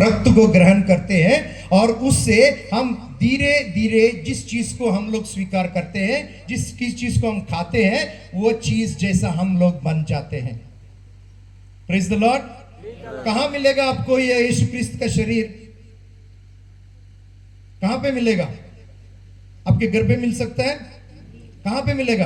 रक्त को ग्रहण करते हैं और उससे हम धीरे धीरे जिस चीज को हम लोग स्वीकार करते हैं, जिस चीज को हम खाते हैं, वो चीज जैसा हम लोग बन जाते हैं। Praise the Lord. कहां मिलेगा आपको ये यीशु क्रिस्त का शरीर? कहां पे मिलेगा? आपके घर पे मिल सकता है? कहां पे मिलेगा?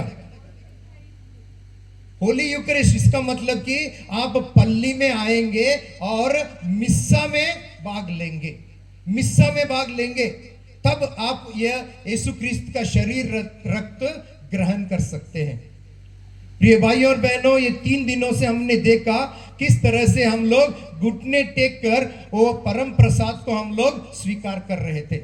होली यूकरिस्ट। इसका मतलब कि आप पल्ली में आएंगे और मिस्सा में भाग लेंगे। मिस्सा में भाग लेंगे तब आप यह यीशु क्रिस्त का शरीर रक्त ग्रहण कर सकते हैं। प्रिय भाइयों और बहनों, ये 3 दिनों से हमने देखा किस तरह से हम लोग घुटने टेक कर वो परम प्रसाद को हम लोग स्वीकार कर रहे थे।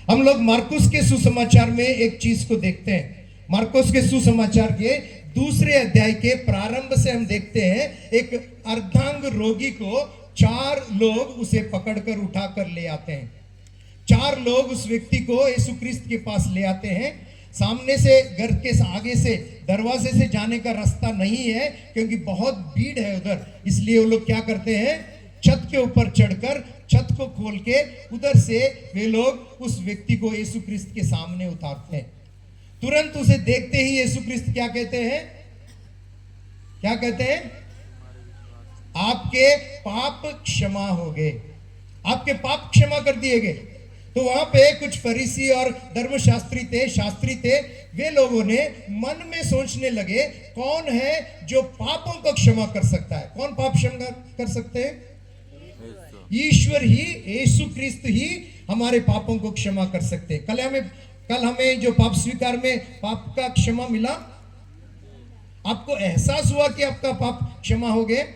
हम लोग मार्कुस के सुसमाचार में एक चीज को देखते हैं। मार्कुस के सुसमाचार के 2 अध्याय के प्रारंभ से हम देखते हैं एक अर्धांग रोगी को 4 लोग उसे पकड़कर उठाकर ले आते हैं। 4 लोग उस व्यक्ति को यीशु क्रिस्त के पास ले आते हैं। सामने से, घर के आगे से, दरवाजे से जाने का रास्ता नहीं है क्योंकि बहुत भीड़ है उधर। इसलिए वो लोग क्या करते हैं, छत के ऊपर चढ़कर छत को खोल के उधर से वे लोग उस व्यक्ति को यीशु क्रिस्त के सामने उतारते हैं। तुरंत उसे देखते ही यीशु क्रिस्त क्या कहते हैं? क्या कहते हैं? आपके पाप क्षमा हो गए। आपके पाप क्षमा कर दिए गए। तो वहां पे कुछ फरीसी और धर्मशास्त्री थे। वे लोगों ने मन में सोचने लगे, कौन है जो पापों को क्षमा कर सकता है? कौन पाप क्षमा कर सकते हैं? ईश्वर ही, यीशु क्रिस्त ही हमारे पापों को क्षमा कर सकते हैं। कल हमें जो पाप स्वीकार में पाप का क्षमा मिला, आपको एहसास हुआ कि आपका पाप क्षमा हो गए?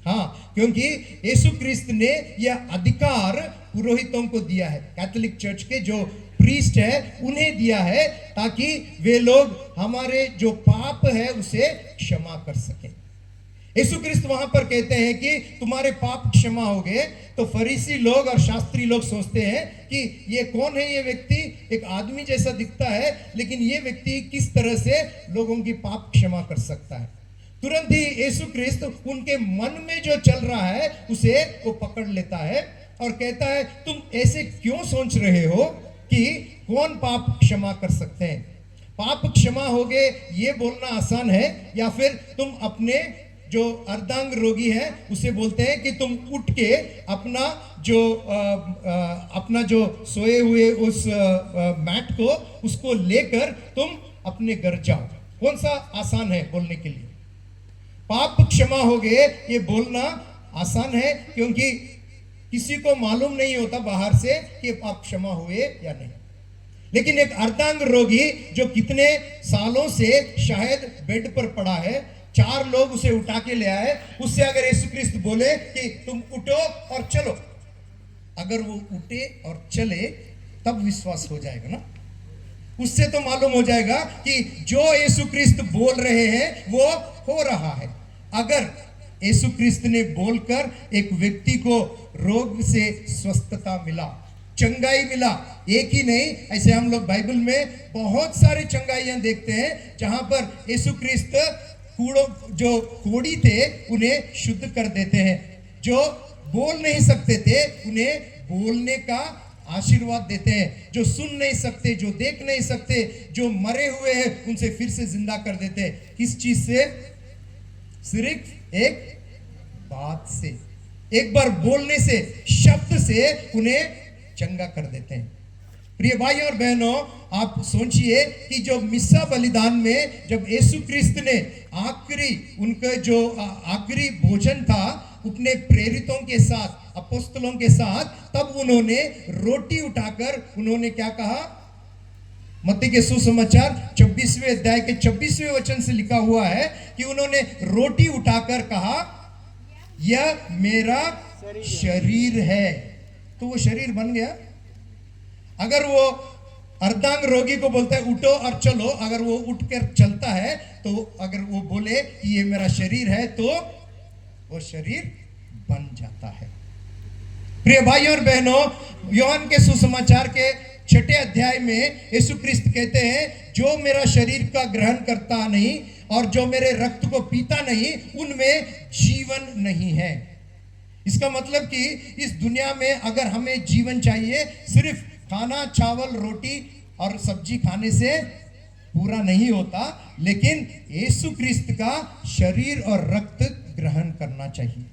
हाँ, क्योंकि यीशु क्रिस्त ने यह अधिकार पुरोहितों को दिया है। कैथोलिक चर्च के जो प्रीस्ट है उन्हें दिया है ताकि वे लोग हमारे जो पाप है उसे क्षमा कर सकें। यीशु क्रिस्त वहां पर कहते हैं कि तुम्हारे पाप क्षमा हो गए। तो फरीसी लोग और शास्त्री लोग सोचते हैं कि ये कौन है? ये व्यक्ति एक आदमी जैसा दिखता है, लेकिन ये व्यक्ति किस तरह से लोगों की पाप क्षमा कर सकता है? तुरंत ही यीशु क्रिस्त उनके मन में जो चल रहा है उसे वो पकड़ लेता है और कहता है, तुम ऐसे क्यों सोच रहे हो कि कौन पाप क्षमा कर सकते हैं? पाप क्षमा हो गए ये बोलना आसान है, या फिर तुम अपने जो अर्धांग रोगी है उसे बोलते हैं कि तुम उठ के अपना जो सोए हुए उस मैट को उसको लेकर तुम अपने घर जाओ। कौन सा आसान है बोलने के लिए? पाप क्षमा हो गए ये बोलना आसान है क्योंकि किसी को मालूम नहीं होता बाहर से कि पाप क्षमा हुए या नहीं। लेकिन एक अर्धांग रोगी जो कितने सालों से शायद बेड पर पड़ा है, 4 लोग उसे उठा के ले आए, उससे अगर यीशु क्रिस्त बोले कि तुम उठो और चलो, अगर वो उठे और चले तब विश्वास हो जाएगा ना। उससे तो मालूम हो जाएगा कि जो यीशु क्रिस्त बोल रहे हैं वो हो रहा है। अगर यीशु क्रिस्त ने बोलकर एक व्यक्ति को रोग से स्वस्थता मिला, चंगाई मिला, एक ही नहीं, ऐसे हम लोग बाइबल में बहुत सारे चंगाइयां देखते हैं जहां पर यीशु क्रिस्त जो कोढ़ी थे उन्हें शुद्ध कर देते हैं, जो बोल नहीं सकते थे उन्हें बोलने का आशीर्वाद देते हैं, जो सुन नहीं सकते, जो देख नहीं सकते, जो मरे हुए हैं उनसे फिर से जिंदा कर देते हैं। किस चीज से? सिर्फ एक बात से, एक बार बोलने से, शब्द से उन्हें चंगा कर देते हैं। प्रिय भाइयों और बहनों, आप सोचिए कि जो मिस्सा बलिदान में जब यीशु क्रिस्त ने उनका जो आखिरी भोजन था अपने प्रेरितों के साथ, अपोस्तलों के साथ, तब उन्होंने रोटी उठाकर उन्होंने क्या कहा? मत्ती के सुसमाचार 26वें अध्याय के 26वें वचन से लिखा हुआ है कि उन्होंने रोटी उठाकर कहा, यह मेरा शरीर है। तो वो शरीर बन गया। अगर वो अर्धांग रोगी को बोलता है उठो और चलो, अगर वो उठकर चलता है, तो अगर वो बोले कि ये मेरा शरीर है, तो वो शरीर बन जाता है। प्रिय भाइयों और बहनों, यूहन्ना के सुसमाचार के 6 अध्याय में यीशु क्रिस्त कहते हैं, जो मेरा शरीर का ग्रहण करता नहीं और जो मेरे रक्त को पीता नहीं, उनमें जीवन नहीं है। इसका मतलब कि इस दुनिया में अगर हमें जीवन चाहिए, सिर्फ खाना चावल रोटी और सब्जी खाने से पूरा नहीं होता, लेकिन यीशु क्रिस्त का शरीर और रक्त ग्रहण करना चाहिए।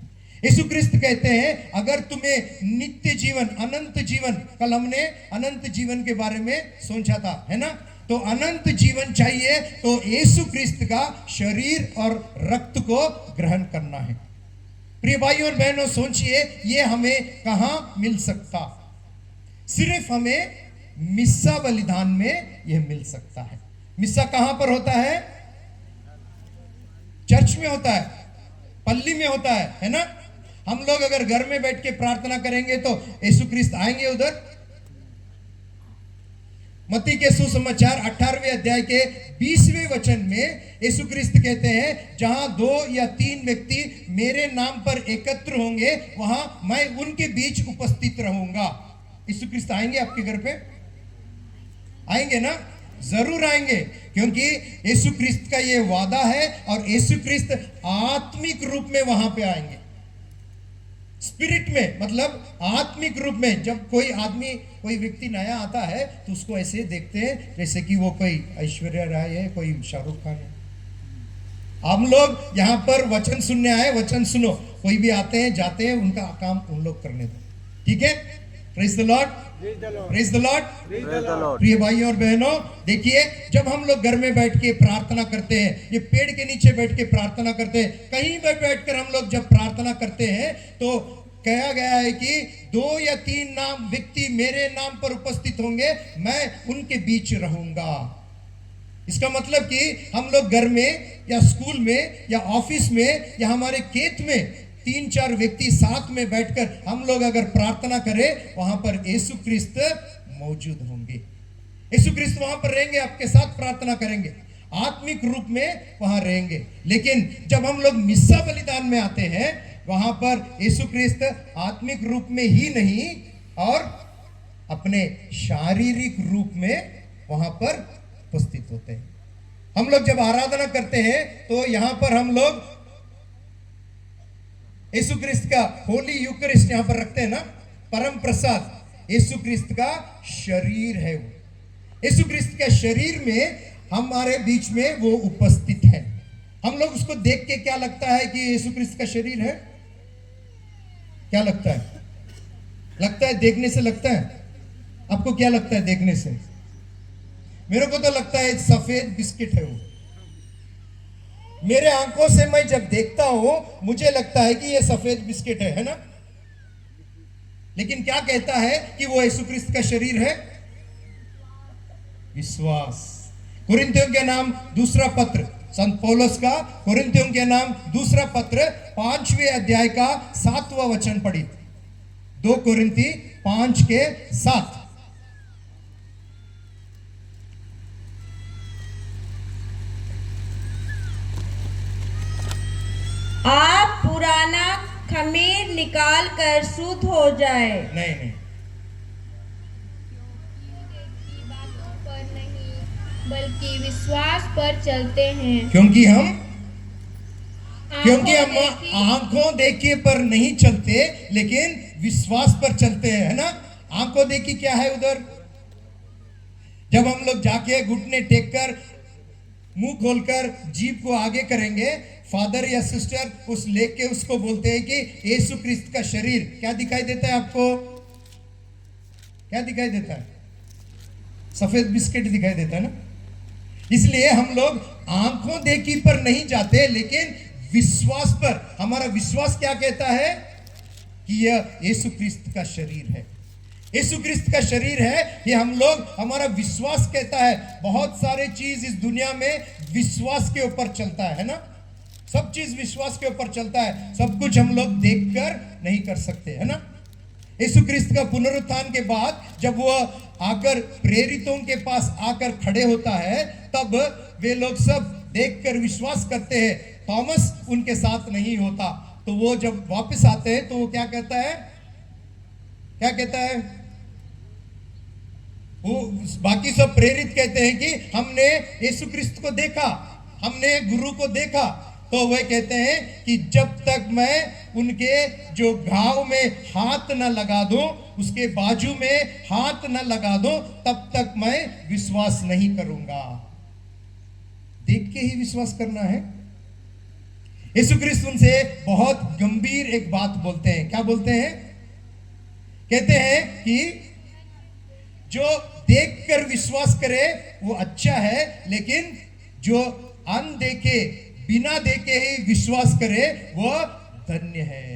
यीशु क्रिस्त कहते हैं अगर तुम्हें नित्य जीवन, अनंत जीवन, कल हमने अनंत जीवन के बारे में सोचा था, है ना, तो अनंत जीवन चाहिए तो यीशु क्रिस्त का शरीर और रक्त को ग्रहण करना है। प्रिय भाइयों और बहनों, सोचिए ये हमें कहां मिल सकता? सिर्फ हमें मिस्सा बलिदान में यह मिल सकता है। मिस्सा कहां पर होता है? चर्च में होता है, पल्ली में होता है ना। हम लोग अगर घर में बैठ के प्रार्थना करेंगे तो यीशु क्रिस्त आएंगे उधर? मत्ती के सुसमाचार 18वें अध्याय के 20वें वचन में यीशु क्रिस्त कहते हैं जहां 2 या 3 व्यक्ति मेरे नाम पर एकत्र होंगे वहां मैं उनके बीच उपस्थित रहूंगा। यीशु क्रिस्त आएंगे आपके घर पे? आएंगे ना? जरूर आएंगे, क्योंकि यीशु क्रिस्त का ये वादा है और यीशु क्रिस्त आत्मिक रूप में वहां पे आएंगे। स्पिरिट में, मतलब आत्मिक रूप में। जब कोई आदमी, कोई व्यक्ति नया आता है तो उसको ऐसे देखते हैं जैसे कि वो कोई ऐश्वर्या राय है, कोई शाहरुख खान है। हम लोग यहाँ पर वचन सुनने आए, वचन सुनो। कोई भी आते हैं जाते हैं, उनका काम उन लोग करने दो, ठीक है? Praise the Lord, praise the Lord. प्रिय भाइयों और बहनों, देखिए जब हम लोग घर में बैठ के प्रार्थना करते हैं, ये पेड़ के नीचे बैठ के प्रार्थना करते हैं, कहीं पर बैठकर हम लोग जब प्रार्थना करते हैं तो कहा गया है कि 2 या 3 नाम व्यक्ति मेरे नाम पर उपस्थित होंगे, मैं उनके बीच रहूंगा। इसका मतलब कि हम लोग घर में या स्कूल में या ऑफिस में या हमारे खेत में 3-4 व्यक्ति साथ में बैठकर हम लोग अगर प्रार्थना करें, वहां पर यीशु क्रिस्त मौजूद होंगे। यीशु क्रिस्त वहां पर रहेंगे, आपके साथ प्रार्थना करेंगे, आत्मिक रूप में वहां रहेंगे। लेकिन जब हम लोग मिस्सा बलिदान में आते हैं, वहां पर यीशु क्रिस्त आत्मिक रूप में ही नहीं और अपने शारीरिक रूप में वहां पर उपस्थित होते हैं। हम लोग जब आराधना करते हैं तो यहां पर हम लोग यीशु क्रिस्त का होली यूकरिस्ट यहां पर रखते हैं ना, परम प्रसाद यीशु क्रिस्त का शरीर है। वो यीशु क्रिस्त के शरीर में हमारे बीच में वो उपस्थित है। हम लोग उसको देख के क्या लगता है कि यीशु क्रिस्त का शरीर है? क्या लगता है? लगता है देखने से लगता है? आपको क्या लगता है देखने से? मेरे को तो लगता है सफेद बिस्किट है वो। मेरे आंखों से मैं जब देखता हूं मुझे लगता है कि ये सफेद बिस्किट है ना? लेकिन क्या कहता है कि वो यीशु क्रिस्त का शरीर है? विश्वास। कुरिन्थियों के नाम दूसरा पत्र, संत पौलुस का कुरिन्थियों के नाम दूसरा पत्र 5वें अध्याय का 7वां वचन पढ़ी। 2 कुरिन्थी 5 के 7। आप पुराना खमीर निकाल कर शुद्ध हो जाए। नहीं, बातों पर नहीं बल्कि विश्वास पर चलते हैं। क्योंकि हम आंखों देखे पर नहीं चलते, लेकिन विश्वास पर चलते हैं, है ना? आंखों देखी क्या है उधर? जब हम लोग जाके घुटने टेक कर मुंह खोलकर जीभ को आगे करेंगे, फादर या सिस्टर उस लेके उसको बोलते हैं कि यीशु क्रिस्त का शरीर क्या दिखाई देता है आपको? क्या दिखाई देता है? सफेद बिस्किट दिखाई देता है ना? इसलिए हम लोग आंखों देखी पर नहीं जाते, लेकिन विश्वास पर। हमारा विश्वास क्या कहता है? कि यह यीशु क्रिस्त का शरीर है। यीशु क्रिस्त का शरीर है, ये हम लोग, हमारा विश्वास कहता है। बहुत सारे चीज इस दुनिया में विश्वास के ऊपर चलता है ना? सब चीज विश्वास के ऊपर चलता है। सब कुछ हम लोग देखकर नहीं कर सकते, है ना? यीशु क्रिस्त का पुनरुत्थान के बाद जब वो आकर प्रेरितों के पास आकर खड़े होता है, तब वे लोग सब देखकर विश्वास करते हैं। थॉमस उनके साथ नहीं होता, तो वो जब वापस आते हैं तो वो क्या कहता है? क्या कहता है? वो बाकी सब प्रेरित कहते हैं कि हमने यीशु क्रिस्त को देखा, हमने गुरु को देखा। तो वे कहते हैं कि जब तक मैं उनके जो घाव में हाथ न लगा दूं, उसके बाजू में हाथ न लगा दूं, तब तक मैं विश्वास नहीं करूंगा। देख के ही विश्वास करना है। यीशु क्रिस्त उनसे बहुत गंभीर एक बात बोलते हैं। क्या बोलते हैं? कहते हैं कि जो देखकर विश्वास करे वो अच्छा है, लेकिन जो अनदेखे बिना देखे ही विश्वास करे वो धन्य है।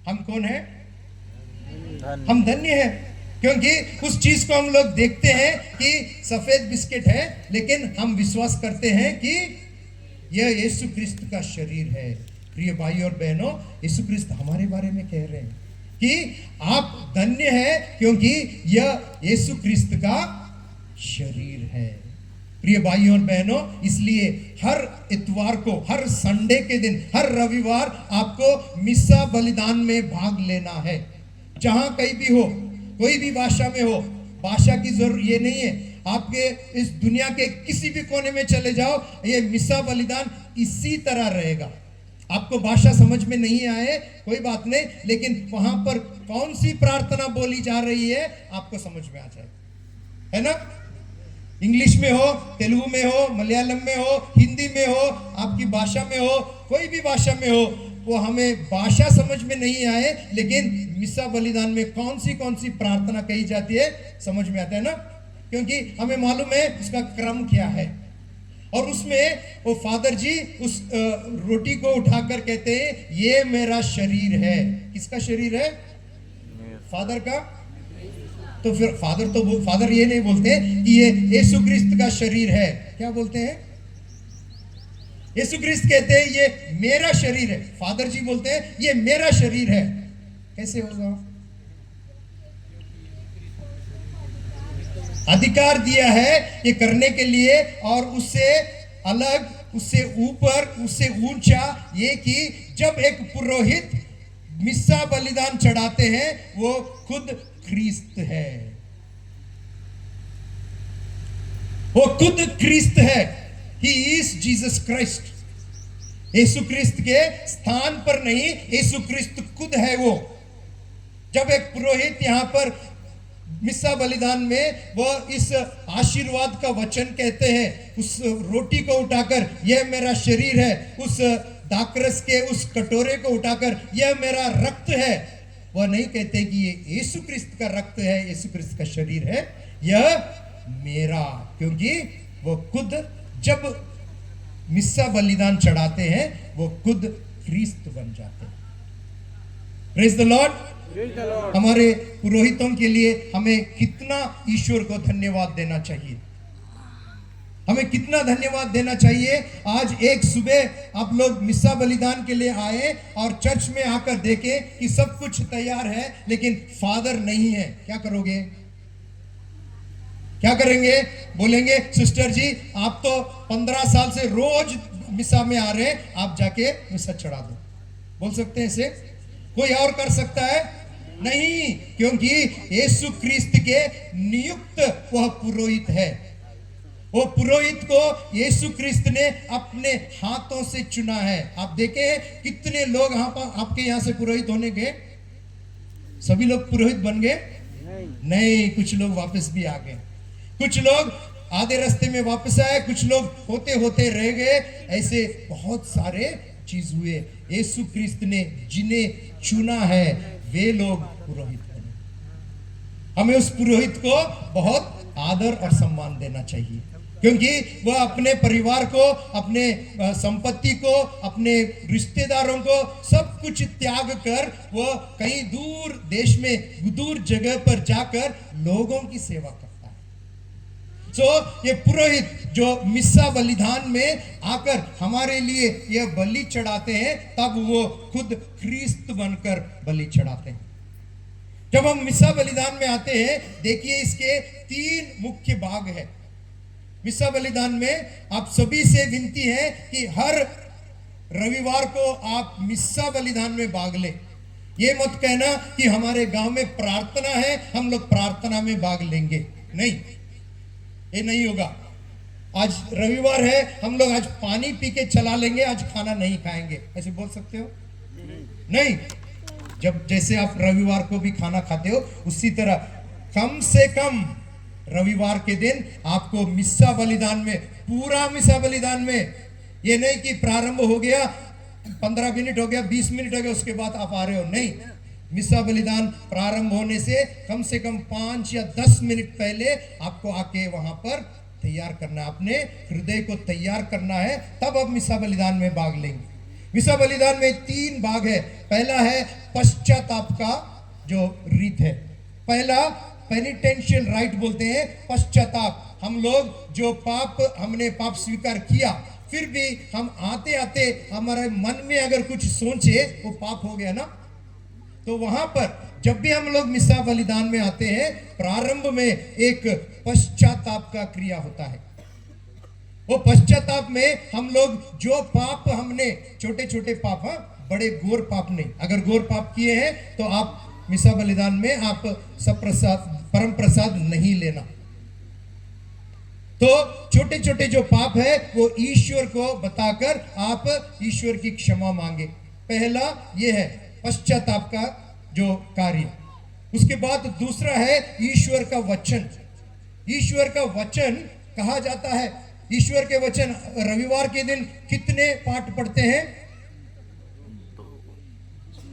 हम कौन है? हम धन्य है, क्योंकि उस चीज को हम लोग देखते हैं कि सफेद बिस्किट है, लेकिन हम विश्वास करते हैं कि यह यीशु क्रिस्त का शरीर है। प्रिय भाई और बहनों, यीशु क्रिस्त हमारे बारे में कह रहे हैं कि आप धन्य है, क्योंकि यह यीशु क्रिस्त का शरीर है। प्रिय भाई और बहनों, इसलिए हर इतवार को, हर संडे के दिन, हर रविवार आपको मिस्सा बलिदान में भाग लेना है। जहां कहीं भी हो, कोई भी भाषा में हो, भाषा की जरूरत ये नहीं है। आपके इस दुनिया के किसी भी कोने में चले जाओ, ये मिस्सा बलिदान इसी तरह रहेगा। आपको भाषा समझ में नहीं आए कोई बात नहीं, लेकिन वहां पर कौन सी प्रार्थना बोली जा रही है आपको समझ में आ जाए, है ना? इंग्लिश में हो, तेलुगु में हो, मलयालम में हो, हिंदी में हो, आपकी भाषा में हो, कोई भी भाषा में हो, वो हमें भाषा समझ में नहीं आए, लेकिन मिस्सा बलिदान में कौन सी प्रार्थना कही जाती है समझ में आता है ना, क्योंकि हमें मालूम है उसका क्रम क्या है। और उसमें वो फादर जी उस रोटी को उठाकर कहते हैं ये मेरा शरीर है। किसका शरीर है? फादर का। तो फिर फादर ये नहीं बोलते कि ये यीशु क्रिस्त का शरीर है। क्या बोलते हैं? यीशु क्रिस्त कहते हैं ये मेरा शरीर है। फादर जी बोलते हैं ये मेरा शरीर है। कैसे होगा? अधिकार दिया है ये करने के लिए, और उससे अलग, उससे ऊपर, उससे ऊंचा ये कि जब एक पुरोहित मिस्सा बलिदान चढ़ाते हैं वो खुद क्रिस्त है। वो खुद क्रिस्त है। He is Jesus Christ. यीशु क्रिस्त के स्थान पर नहीं, यीशु क्रिस्त खुद है वो। जब एक पुरोहित यहां पर मिस्सा बलिदान में वो इस आशीर्वाद का वचन कहते हैं, उस रोटी को उठाकर यह मेरा शरीर है, उस दाकरस के उस कटोरे को उठाकर यह मेरा रक्त है, वह नहीं कहते कि ये यीशु क्रिस्त का रक्त है, यीशु क्रिस्त का शरीर है, यह मेरा। क्योंकि वो खुद जब मिस्सा बलिदान चढ़ाते हैं वो खुद क्रिस्त बन जाते हैं। Praise the Lord. हमारे पुरोहितों के लिए हमें कितना ईश्वर को धन्यवाद देना चाहिए, हमें कितना धन्यवाद देना चाहिए। आज एक सुबह आप लोग मिस्सा बलिदान के लिए आए और चर्च में आकर देखें कि सब कुछ तैयार है, लेकिन फादर नहीं है। क्या करोगे? क्या करेंगे? बोलेंगे सिस्टर जी आप तो 15 साल से रोज मिस्सा में आ रहे हैं, आप जाके मिस्सा चढ़ा दो। बोल सकते हैं इसे? कोई और कर सकता है? नहीं, क्योंकि यीशु क्रिस्त के नियुक्त वह पुरोहित है। वो पुरोहित को यीशु क्रिस्त ने अपने हाथों से चुना है। आप देखें कितने लोग आपके यहां से पुरोहित होने गए? सभी लोग पुरोहित बन गए? नहीं, कुछ लोग वापस भी आ गए, कुछ लोग आधे रास्ते में वापस आए, कुछ लोग होते होते रह गए। ऐसे बहुत सारे चीज हुए। यीशु क्रिस्त ने जिन्हें चुना है वे लोग पुरोहित बने। हमें उस पुरोहित को बहुत आदर और सम्मान देना चाहिए, क्योंकि वह अपने परिवार को, अपने संपत्ति को, अपने रिश्तेदारों को सब कुछ त्याग कर वह कहीं दूर देश में, दूर जगह पर जाकर लोगों की सेवा करता है। ये पुरोहित जो मिस्सा बलिदान में आकर हमारे लिए यह बलि चढ़ाते हैं, तब वो खुद क्रिस्त बनकर बलि चढ़ाते हैं। जब हम मिस्सा बलिदान में आते हैं, देखिए इसके 3 मुख्य भाग है। मिस्सा बलिदान में आप सभी से विनती है कि हर रविवार को आप मिस्सा बलिदान में भाग ले। ये मत कहना कि हमारे गांव में प्रार्थना है, हम लोग प्रार्थना में भाग लेंगे। नहीं, ये नहीं होगा। आज रविवार है, हम लोग आज पानी पी के चला लेंगे, आज खाना नहीं खाएंगे, ऐसे बोल सकते हो? नहीं। जब जैसे आप रविवार को भी खाना खाते हो, उसी तरह कम से कम रविवार के दिन आपको मिस्सा बलिदान में, पूरा मिस्सा बलिदान में, ये नहीं कि प्रारंभ हो गया, 15 मिनट हो गया, 20 मिनट हो गया, उसके बाद आप आ रहे हो, नहीं। मिस्सा बलिदान प्रारंभ होने से कम 5 या 10 मिनट पहले आपको आके वहां पर तैयार करना है, अपने हृदय को तैयार करना है, तब आप मिस्सा बलिदान में भाग लेंगे। मिस्सा बलिदान में 3 भाग है। पहला है पश्चाताप का जो रीत है। पहला पेनिटेंशियल राइट बोलते हैं, पश्चाताप। हम लोग जो हमने पाप स्वीकार किया, फिर भी हम आते आते हमारे मन में अगर कुछ सोचे, वो पाप हो गया ना, तो वहां पर जब भी हम लोग मिस्सा बलिदान में आते हैं, प्रारंभ में एक पश्चाताप का क्रिया होता है। वो पश्चाताप में हम लोग जो पाप हमने, छोटे छोटे पाप, बड़े घोर पाप नहीं, अगर घोर पाप किए हैं तो आप मिस्सा बलिदान में आप सब प्रसाद, परम प्रसाद नहीं लेना। तो छोटे छोटे जो पाप है वो ईश्वर को बताकर आप ईश्वर की क्षमा मांगे। पहला ये है पश्चाताप का जो कार्य। उसके बाद दूसरा है ईश्वर का वचन। ईश्वर का वचन कहा जाता है। ईश्वर के वचन रविवार के दिन कितने पाठ पढ़ते हैं?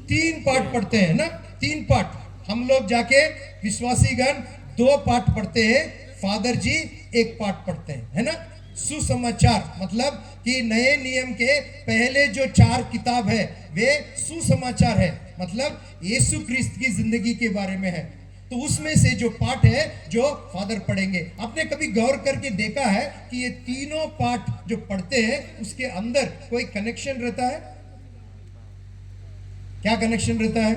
3 पाठ पढ़ते हैं ना, 3 पाठ। हम लोग जाके विश्वासीगण 2 पाठ पढ़ते हैं, फादर जी 1 पाठ पढ़ते हैं, है ना। सुसमाचार मतलब कि नए नियम के पहले जो 4 किताब है वे सुसमाचार है, मतलब यीशु ख्रिस्त की जिंदगी के बारे में है। तो उसमें से जो पाठ है जो फादर पढ़ेंगे। आपने कभी गौर करके देखा है कि ये तीनों पाठ जो पढ़ते हैं उसके अंदर कोई कनेक्शन रहता है? क्या कनेक्शन रहता है?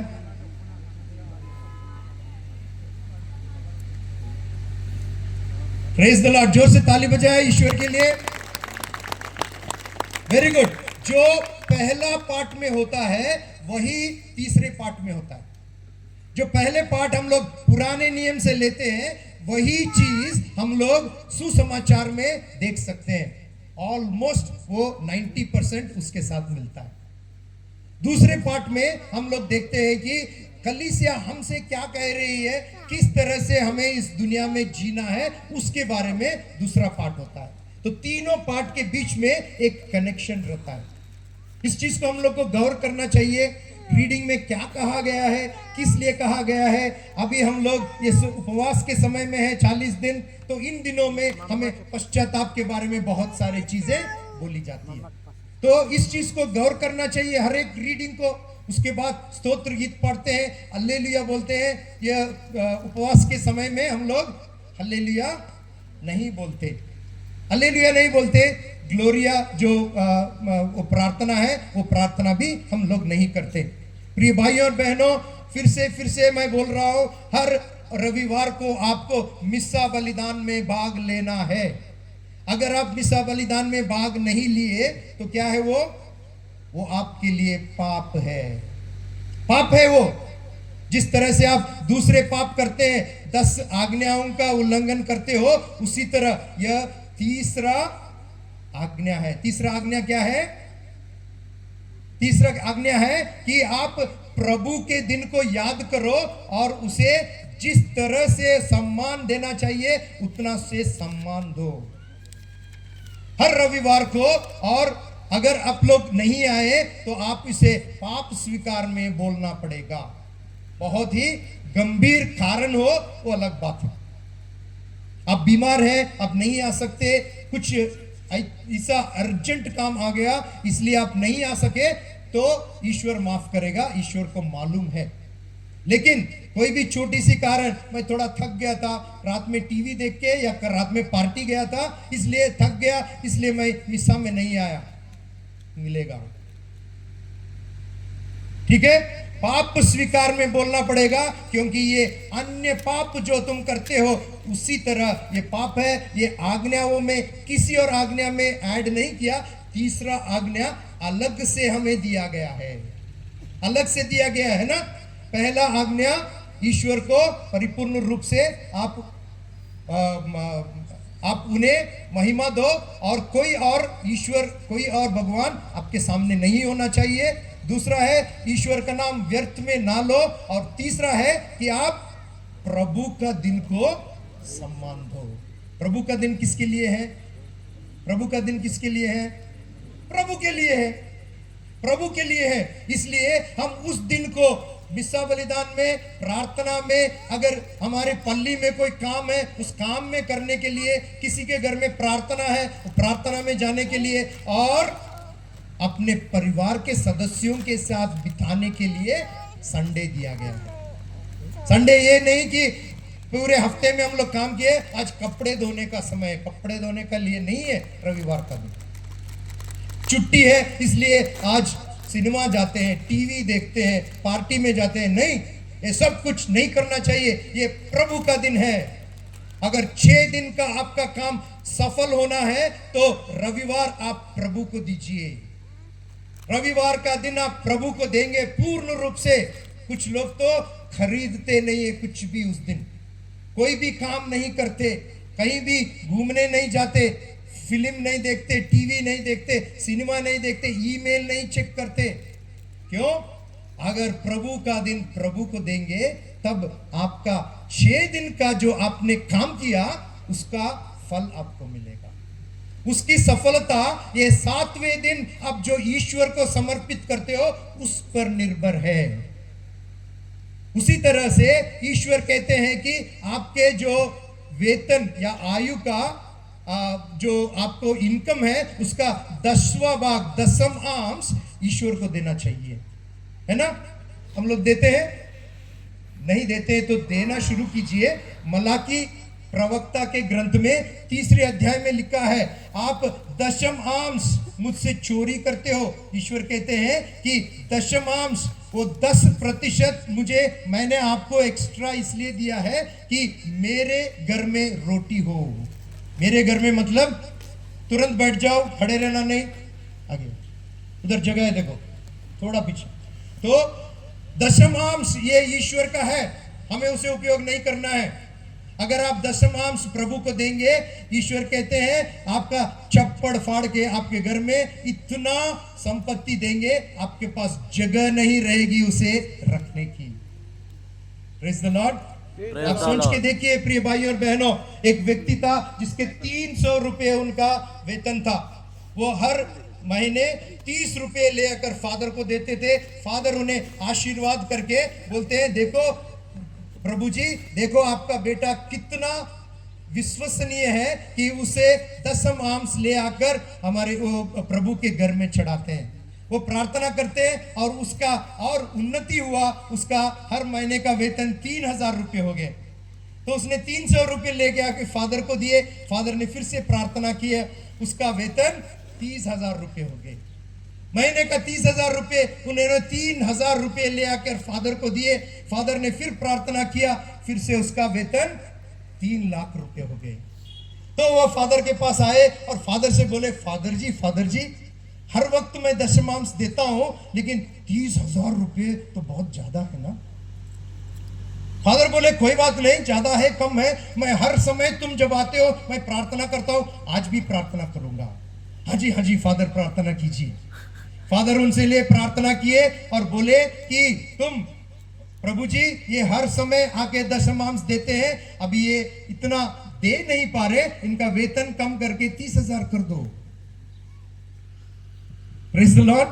Praise the Lord. जोर से ताली बजाए ईश्वर के लिए। Very good. जो पहला पाठ में होता है वही तीसरे पाठ में होता है। जो पहले पाठ हम लोग पुराने नियम से लेते हैं, वही चीज हम लोग सुसमाचार में देख सकते हैं। ऑलमोस्ट वो 90% उसके साथ मिलता है। दूसरे पाठ में हम लोग देखते हैं कि कलीसिया हमसे क्या कह रही है, किस तरह से हमें इस दुनिया में जीना है, उसके बारे में दूसरा पाठ होता है। तो तीनों पाठ के बीच में एक कनेक्शन रहता है। इस चीज को हम लोग को गौर करना चाहिए। रीडिंग में क्या कहा गया है, किस लिए कहा गया है। अभी हम लोग ये उपवास के समय में है 40 दिन, तो इन दिनों में हमें पश्चाताप के बारे में बहुत सारी चीजें बोली जाती है। तो इस चीज को गौर करना चाहिए हर एक रीडिंग को। उसके बाद स्तोत्र गीत पढ़ते हैं, हल्लेलुया बोलते हैं। ये उपवास के समय में हम लोग हल्लेलुया नहीं बोलते, हल्लेलुया नहीं बोलते। ग्लोरिया जो वो प्रार्थना है, वो प्रार्थना भी हम लोग नहीं करते। प्रिय भाइयों और बहनों, फिर से मैं बोल रहा हूं, हर रविवार को आपको मिस्सा बलिदान में भाग लेना है। अगर आप मिस्सा बलिदान में भाग नहीं लिए तो क्या है वो आपके लिए पाप है। पाप है वो। जिस तरह से आप दूसरे पाप करते हैं, 10 आज्ञाओं का उल्लंघन करते हो, उसी तरह यह तीसरा आज्ञा है। तीसरा आज्ञा क्या है? तीसरा आज्ञा है कि आप प्रभु के दिन को याद करो और उसे जिस तरह से सम्मान देना चाहिए उतना से सम्मान दो हर रविवार को। और अगर आप लोग नहीं आए तो आप इसे पाप स्वीकार में बोलना पड़ेगा। बहुत ही गंभीर कारण हो वो अलग बात है। आप बीमार हैं, आप नहीं आ सकते, कुछ ऐसा अर्जेंट काम आ गया इसलिए आप नहीं आ सके, तो ईश्वर माफ करेगा, ईश्वर को मालूम है। लेकिन कोई भी छोटी सी कारण, मैं थोड़ा थक गया था, रात में टीवी देख के या रात में पार्टी गया था, इसलिए थक गया, इसलिए मैं मिस्सा में नहीं आया, मिलेगा। ठीक है, पाप स्वीकार में बोलना पड़ेगा, क्योंकि ये अन्य पाप जो तुम करते हो उसी तरह ये पाप है। ये आज्ञाओं में किसी और आज्ञा में ऐड नहीं किया। तीसरा आज्ञा अलग से हमें दिया गया है, अलग से दिया गया है ना। पहला आज्ञा ईश्वर को परिपूर्ण रूप से आप आप उन्हें महिमा दो, और कोई और ईश्वर, कोई और भगवान आपके सामने नहीं होना चाहिए। दूसरा है ईश्वर का नाम व्यर्थ में ना लो, और तीसरा है कि आप प्रभु का दिन को सम्मान दो। प्रभु का दिन किसके लिए है? प्रभु का दिन किसके लिए है? प्रभु के लिए है, प्रभु के लिए है। इसलिए हम उस दिन को मिस्सा बलिदान में, प्रार्थना में, अगर हमारे पल्ली में कोई काम है, उस काम में करने के लिए, किसी के घर में प्रार्थना है, प्रार्थना में जाने के लिए, और अपने परिवार के सदस्यों के साथ बिताने के लिए संडे दिया गया है। संडे ये नहीं कि पूरे हफ्ते में हम लोग काम किए, आज कपड़े धोने का समय, कपड़े धोने का लिए नहीं है रविवार का दिन, छुट्टी है इसलिए आज सिनेमा जाते हैं, टीवी देखते हैं, पार्टी में जाते हैं। नहीं, ये सब कुछ नहीं करना चाहिए। ये प्रभु का दिन है। अगर 6 दिन का आपका काम सफल होना है तो रविवार आप प्रभु को दीजिए। रविवार का दिन आप प्रभु को देंगे पूर्ण रूप से। कुछ लोग तो खरीदते नहीं है कुछ भी उस दिन, कोई भी काम नहीं करते, कहीं भी घूमने नहीं जाते, फिल्म नहीं देखते, टीवी नहीं देखते, सिनेमा नहीं देखते, ईमेल नहीं चेक करते। क्यों? अगर प्रभु का दिन प्रभु को देंगे तब आपका 6 दिन का जो आपने काम किया उसका फल आपको मिलेगा। उसकी सफलता ये 7वें दिन आप जो ईश्वर को समर्पित करते हो उस पर निर्भर है। उसी तरह से ईश्वर कहते हैं कि आपके जो वेतन या आयु का जो आपको इनकम है उसका 10वां भाग, 10th अंश ईश्वर को देना चाहिए, है ना? हम लोग देते हैं? नहीं देते हैं तो देना शुरू कीजिए। मलाकी प्रवक्ता के ग्रंथ में 3रे अध्याय में लिखा है, आप 10th अंश मुझसे चोरी करते हो। ईश्वर कहते हैं कि 10th अंश, वो 10% मैंने आपको एक्स्ट्रा इसलिए दिया है कि मेरे घर में रोटी हो। मेरे घर में मतलब तुरंत बैठ जाओ, खड़े रहना नहीं, आगे उधर जगह है देखो, थोड़ा पीछे। तो 10th अंश ये ईश्वर का है, हमें उसे उपयोग नहीं करना है। अगर आप 10th अंश प्रभु को देंगे, ईश्वर कहते हैं आपका चप्पड़ फाड़ के आपके घर में इतना संपत्ति देंगे, आपके पास जगह नहीं रहेगी उसे रखने की। Praise the Lord. आप सोच के देखिए प्रिय भाई और बहनों, एक व्यक्ति था जिसके 300 रुपए उनका वेतन था। वो हर महीने 30 रुपए लेकर फादर को देते थे। फादर उन्हें आशीर्वाद करके बोलते हैं, देखो प्रभु जी, देखो आपका बेटा कितना विश्वसनीय है कि उसे 10th अंश ले आकर हमारे प्रभु के घर में चढ़ाते हैं। वो प्रार्थना करते हैं और उसका और उन्नति हुआ, उसका हर महीने का वेतन 3000 रुपये हो गए। तो उसने 300 रुपये ले गया कि फादर को दिए। फादर ने फिर से प्रार्थना की है, उसका वेतन 30,000 रुपये हो गए। महीने का 30,000 रुपये, उन्होंने 3,000 रुपये ले आकर फादर को दिए। फादर ने फिर प्रार्थना किया, फिर से उसका वेतन 3 लाख रुपये हो गए। तो वो फादर के पास आए और फादर से बोले, फादर जी हर वक्त मैं 10th अंश देता हूं, लेकिन 30,000 रुपये तो बहुत ज्यादा है ना। फादर बोले, कोई बात नहीं, ज्यादा है कम है, मैं हर समय तुम जब आते हो मैं प्रार्थना करता हूं, आज भी प्रार्थना करूंगा। हाँ जी फादर, प्रार्थना कीजिए। फादर उनसे लिए प्रार्थना किए और बोले कि तुम प्रभु जी ये हर समय आके 10th अंश देते हैं, अभी ये इतना दे नहीं पा रहे, इनका वेतन कम करके 30,000 कर दो। Praise the Lord.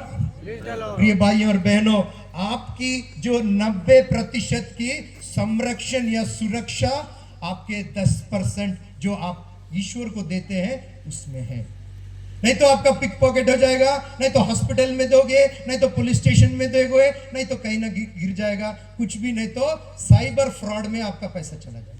प्रिय भाइयों और बहनों, आपकी जो 90% की संरक्षण या सुरक्षा आपके 10% जो आप ईश्वर को देते हैं उसमें है। नहीं तो आपका पिक पॉकेट हो जाएगा, नहीं तो हॉस्पिटल में दोगे, नहीं तो पुलिस स्टेशन में दोगे, नहीं तो कहीं ना गिर जाएगा, कुछ भी नहीं तो साइबर फ्रॉड में आपका पैसा चला जाएगा।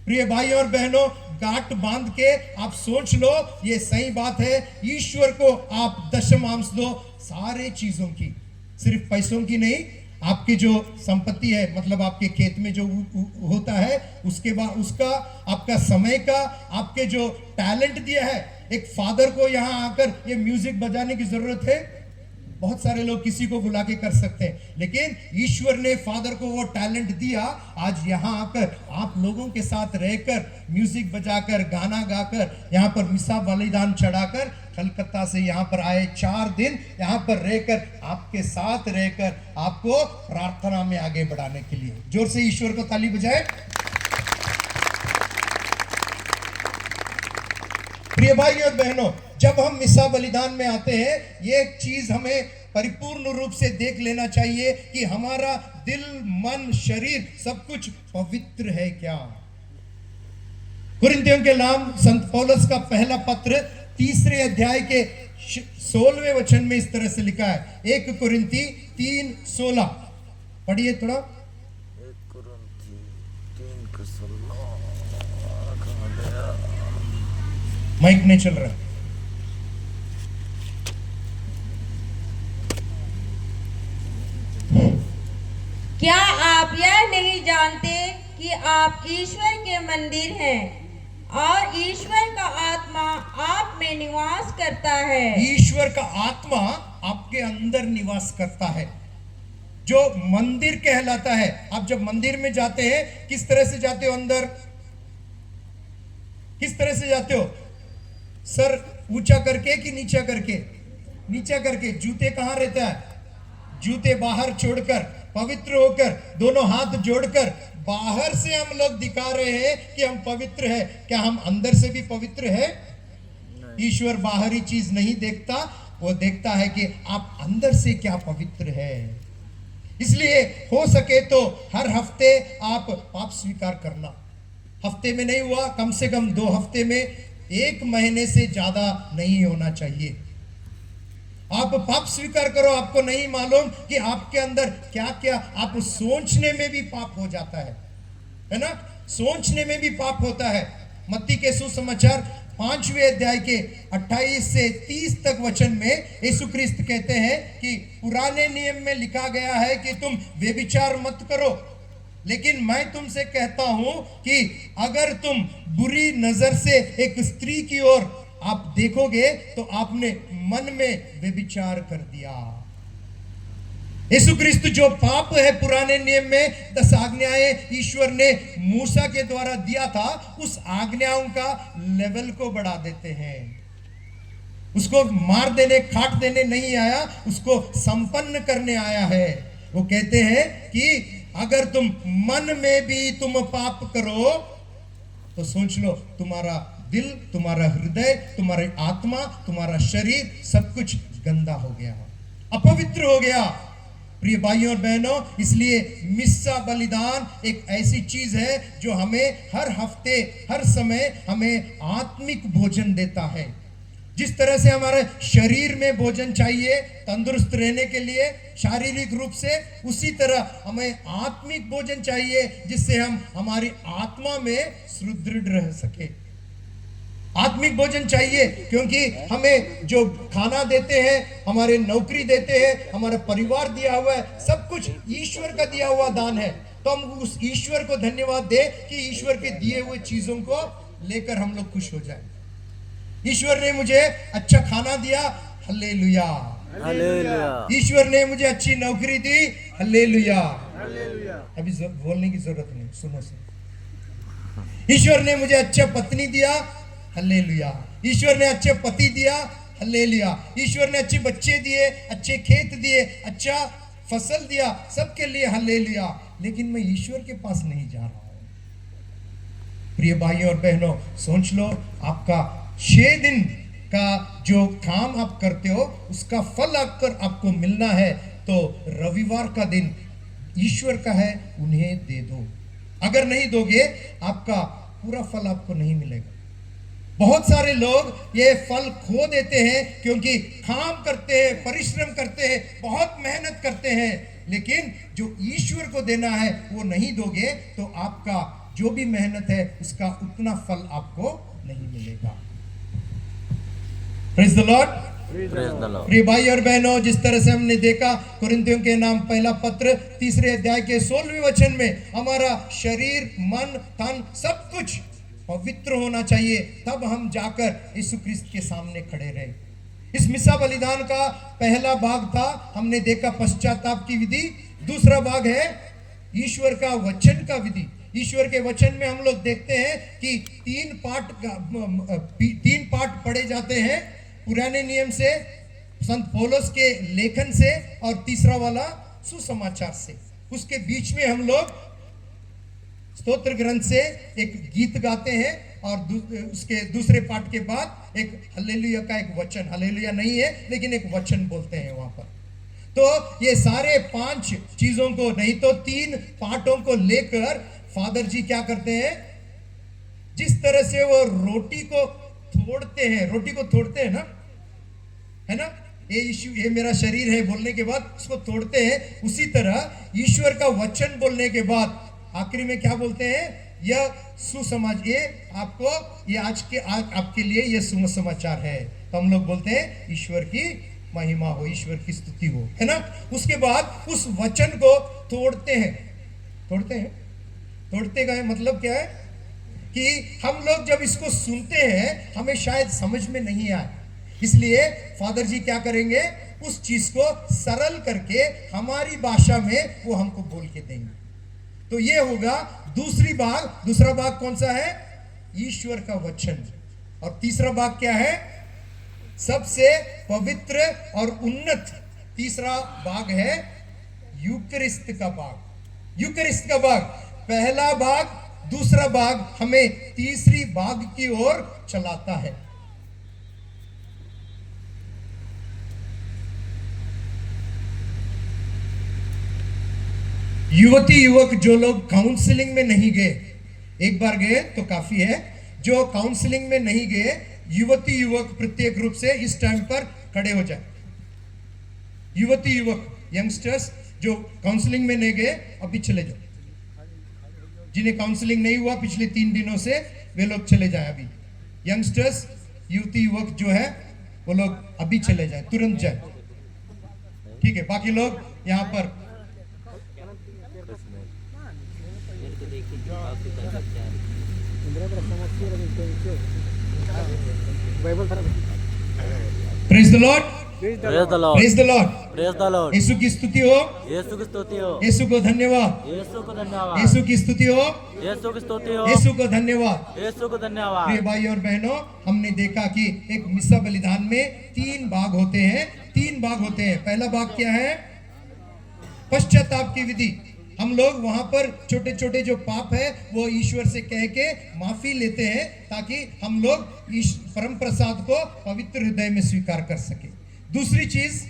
प्रिय भाई और बहनों, गांठ बांध के आप सोच लो, ये सही बात है। ईश्वर को आप 10th अंश दो, सारे चीजों की, सिर्फ पैसों की नहीं। आपकी जो संपत्ति है, मतलब आपके खेत में जो होता है, उसके बाद उसका, आपका समय का, आपके जो टैलेंट दिया है। एक फादर को यहाँ आकर ये म्यूजिक बजाने की जरूरत है? बहुत सारे लोग किसी को बुला के कर सकते हैं, लेकिन ईश्वर ने फादर को वो टैलेंट दिया। आज यहाँ आकर आप लोगों के साथ रहकर, म्यूजिक बजाकर, गाना गाकर, यहाँ पर मिसा बलिदान चढ़ाकर, कलकत्ता से यहाँ पर आए 4 दिन यहाँ पर रहकर, आपके साथ रहकर आपको प्रार्थना में आगे बढ़ाने के लिए। जोर से ईश्वर को ताली बजाए। प्रिय भाई और बहनों, जब हम मिसा बलिदान में आते हैं, ये एक चीज हमें परिपूर्ण रूप से देख लेना चाहिए कि हमारा दिल, मन, शरीर सब कुछ पवित्र है क्या। कुरिन्थियों के नाम संत पौलुस का पहला पत्र 3 अध्याय के 16वें वचन में इस तरह से लिखा है। 1 कुरिन्थी 3:16 पढ़िए थोड़ा। 1 कुरिन्थी 3:16 कहां गया? माइक नहीं चल रहा। क्या आप यह नहीं जानते कि आप ईश्वर के मंदिर हैं और ईश्वर का आत्मा आप में निवास करता है। ईश्वर का आत्मा आपके अंदर निवास करता है, जो मंदिर कहलाता है। आप जब मंदिर में जाते हैं, किस तरह से जाते हो अंदर? किस तरह से जाते हो? सर ऊंचा करके कि नीचा करके? नीचा करके। जूते कहां रहता है? जूते बाहर छोड़कर, पवित्र होकर, दोनों हाथ जोड़कर। बाहर से हम लोग दिखा रहे हैं कि हम पवित्र हैं, क्या हम अंदर से भी पवित्र हैं? ईश्वर बाहरी चीज नहीं देखता, वो देखता है कि आप अंदर से क्या पवित्र है। इसलिए हो सके तो हर हफ्ते आप पाप स्वीकार करना। हफ्ते में नहीं हुआ, कम से कम 2 हफ्ते में, 1 महीने से ज्यादा नहीं होना चाहिए। आप पाप स्वीकार करो। आपको नहीं मालूम कि आपके अंदर क्या क्या, आप सोचने में भी पाप हो जाता है ना? सोचने में भी पाप होता है। मत्ती के सुसमाचार 5वें अध्याय के 28 से 30 तक वचन में यीशु ख्रिस्त कहते हैं कि पुराने नियम में लिखा गया है कि तुम व्यभिचार मत करो, लेकिन मैं तुमसे कहता हूं कि अगर तुम बुरी नजर से एक स्त्री की ओर आप देखोगे तो आपने मन में व्यभिचार कर दिया। यीशु ख्रिस्त जो पाप है पुराने नियम में 10 आज्ञाएं ईश्वर ने मूसा के द्वारा दिया था, उस आज्ञाओं का लेवल को बढ़ा देते हैं। उसको मार देने, काट देने नहीं आया, उसको संपन्न करने आया है। वो कहते हैं कि अगर तुम मन में भी तुम पाप करो तो सोच लो, तुम्हारा दिल, तुम्हारा हृदय, तुम्हारी आत्मा, तुम्हारा शरीर सब कुछ गंदा हो गया, अपवित्र हो गया। प्रिय भाइयों और बहनों, इसलिए मिस्सा बलिदान एक ऐसी चीज है जो हमें हर हफ्ते, हर समय हमें आत्मिक भोजन देता है। जिस तरह से हमारे शरीर में भोजन चाहिए तंदुरुस्त रहने के लिए शारीरिक रूप से, उसी तरह हमें आत्मिक भोजन चाहिए जिससे हम हमारी आत्मा में सुदृढ़ रह सके। आत्मिक भोजन चाहिए क्योंकि हमें जो खाना देते हैं, हमारे नौकरी देते हैं, हमारा परिवार दिया हुआ है, सब कुछ ईश्वर का दिया हुआ दान है। तो हम उस ईश्वर को धन्यवाद दें कि ईश्वर के दिए हुए चीजों को लेकर हम लोग खुश हो जाएं। ईश्वर ने मुझे अच्छा खाना दिया, हल्लेलुया। हालेलुया। ईश्वर ने मुझे अच्छी नौकरी दी, हल्लेलुया। अभी बोलने की जरूरत नहीं, सुनो सुनो। ईश्वर ने मुझे अच्छा पत्नी दिया, हल्लेलुया। ईश्वर ने अच्छे पति दिया, हल्लेलुया। ईश्वर ने अच्छे बच्चे दिए, अच्छे खेत दिए, अच्छा फसल दिया, सबके लिए हल्लेलुया। लेकिन मैं ईश्वर के पास नहीं जा रहा हूं। प्रिय भाइयों और बहनों, सोच लो, आपका 6 दिन का जो काम आप करते हो उसका फल अगर आपको मिलना है तो रविवार का दिन ईश्वर का है, उन्हें दे दो। अगर नहीं दोगे आपका पूरा फल आपको नहीं मिलेगा। बहुत सारे लोग ये फल खो देते हैं क्योंकि काम करते हैं, परिश्रम करते हैं, बहुत मेहनत करते हैं, लेकिन जो ईश्वर को देना है वो नहीं दोगे तो आपका जो भी मेहनत है उसका उतना फल आपको नहीं मिलेगा। Praise the Lord. प्रिय भाई और बहनों, जिस तरह से हमने देखा कुरिन्थियों के नाम पहला पत्र 3 अध्याय के 16वें वचन में हमारा शरीर, मन, तन सब कुछ पवित्र होना चाहिए, तब हम जाकर यीशु ख्रिस्त के सामने खड़े रहे। इस मिसा बलिदान का पहला भाग था, हमने देखा पश्चाताप की विधि। दूसरा भाग है ईश्वर का वचन का विधि। ईश्वर के वचन में हम लोग देखते हैं कि तीन पार्ट पढ़े जाते हैं, पुराने नियम से, संत पौलुस के लेखन से, और तीसरा वाला सुसमाचार से। उसके बीच में हम लोग स्तोत्र ग्रंथ से एक गीत गाते हैं, और उसके दूसरे पार्ट के बाद एक हालेलुया का एक वचन, हालेलुया नहीं है लेकिन एक वचन बोलते हैं वहां पर। तो ये सारे 5 चीजों को, नहीं तो 3 पार्टों को लेकर फादर जी क्या करते हैं, जिस तरह से वो रोटी को तोड़ते हैं ना, है ना, ये मेरा शरीर है बोलने के बाद उसको तोड़ते हैं, उसी तरह ईश्वर का वचन बोलने के बाद आखिरी में क्या बोलते हैं, यह सुसमाचार, ये आपको, ये आज आपके लिए ये सुसमाचार है। तो हम लोग बोलते हैं ईश्वर की महिमा हो, ईश्वर की स्तुति हो, है ना। उसके बाद उस वचन को तोड़ते का मतलब क्या है कि हम लोग जब इसको सुनते हैं हमें शायद समझ में नहीं आए, इसलिए फादर जी क्या करेंगे, उस चीज को सरल करके हमारी भाषा में वो हमको बोल के देंगे। तो ये होगा दूसरा भाग कौन सा है, ईश्वर का वचन। और तीसरा भाग क्या है, सबसे पवित्र और उन्नत तीसरा भाग है यूकरिस्त का भाग। यूकरिस्त का भाग, पहला भाग, दूसरा भाग हमें तीसरी भाग की ओर चलाता है। युवती युवक जो लोग काउंसलिंग में नहीं गए, एक बार गए तो काफी है, जो काउंसलिंग में नहीं गए, युवती युवक प्रत्येक रूप से इस टाइम पर खड़े हो जाए। युवती युवक, यंगस्टर्स जो काउंसलिंग में नहीं गए अभी चले जाओ। जिन्हें काउंसलिंग नहीं हुआ पिछले 3 दिनों से, वे लोग चले जाए अभी। यंगस्टर्स, युवती युवक जो है वो लोग अभी चले जाए, तुरंत जाए, ठीक है। बाकी लोग यहाँ पर praise the Lord, praise the Lord, praise the Lord, praise the Lord. यीशु की स्तुति हो, यीशु की स्तुति हो, यीशु को धन्यवाद, यीशु को धन्यवाद, यीशु की स्तुति हो, यीशु की स्तुति हो, यीशु को धन्यवाद। यीशु को धन्यवाद। प्रिय भाई और बहनों, हमने देखा कि एक मिसा बलिदान में 3 भाग होते हैं, 3 भाग होते हैं। पहला भाग क्या है, पश्चाताप की विधि। हम लोग वहां पर छोटे छोटे जो पाप है वो ईश्वर से कह के माफी लेते हैं, ताकि हम लोग परम प्रसाद को पवित्र हृदय में स्वीकार कर सके। दूसरी चीज,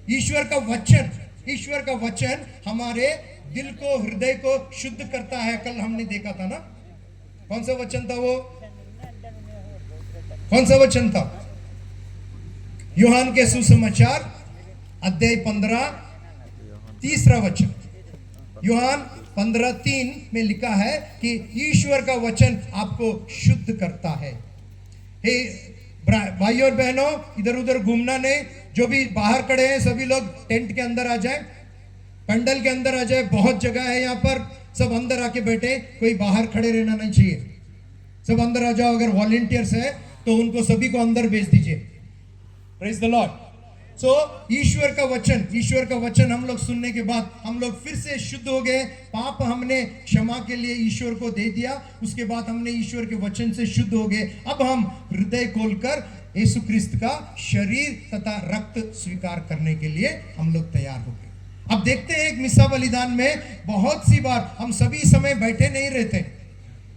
ईश्वर का वचन। ईश्वर का वचन हमारे दिल को, हृदय को शुद्ध करता है। कल हमने देखा था ना, कौन सा वचन था वो, कौन सा वचन था, यूहन्ना के सुसमाचार अध्याय 15 तीसरा वचन। यूहन्ना 15:3 में लिखा है कि ईश्वर का वचन आपको शुद्ध करता है। हे भाई और बहनों, इधर उधर घूमना नहीं। जो भी बाहर खड़े हैं सभी लोग टेंट के अंदर आ जाए, पंडल के अंदर आ जाए। बहुत जगह है यहाँ पर, सब अंदर आके बैठे, कोई बाहर खड़े रहना नहीं चाहिए। सब अंदर आ जाओ। अगर वॉलंटियर्स है तो उनको सभी को अंदर भेज दीजिए। Praise the Lord. सो ईश्वर का वचन हम लोग सुनने के बाद हम लोग फिर से शुद्ध हो गए। पाप हमने क्षमा के लिए ईश्वर को दे दिया, उसके बाद हमने ईश्वर के वचन से शुद्ध हो गए। अब हम हृदय खोलकर यीशु क्रिस्त का शरीर तथा रक्त स्वीकार करने के लिए हम लोग तैयार हो गए। अब देखते हैं एक मिसा बलिदान में बहुत सी बार हम सभी समय बैठे नहीं रहते।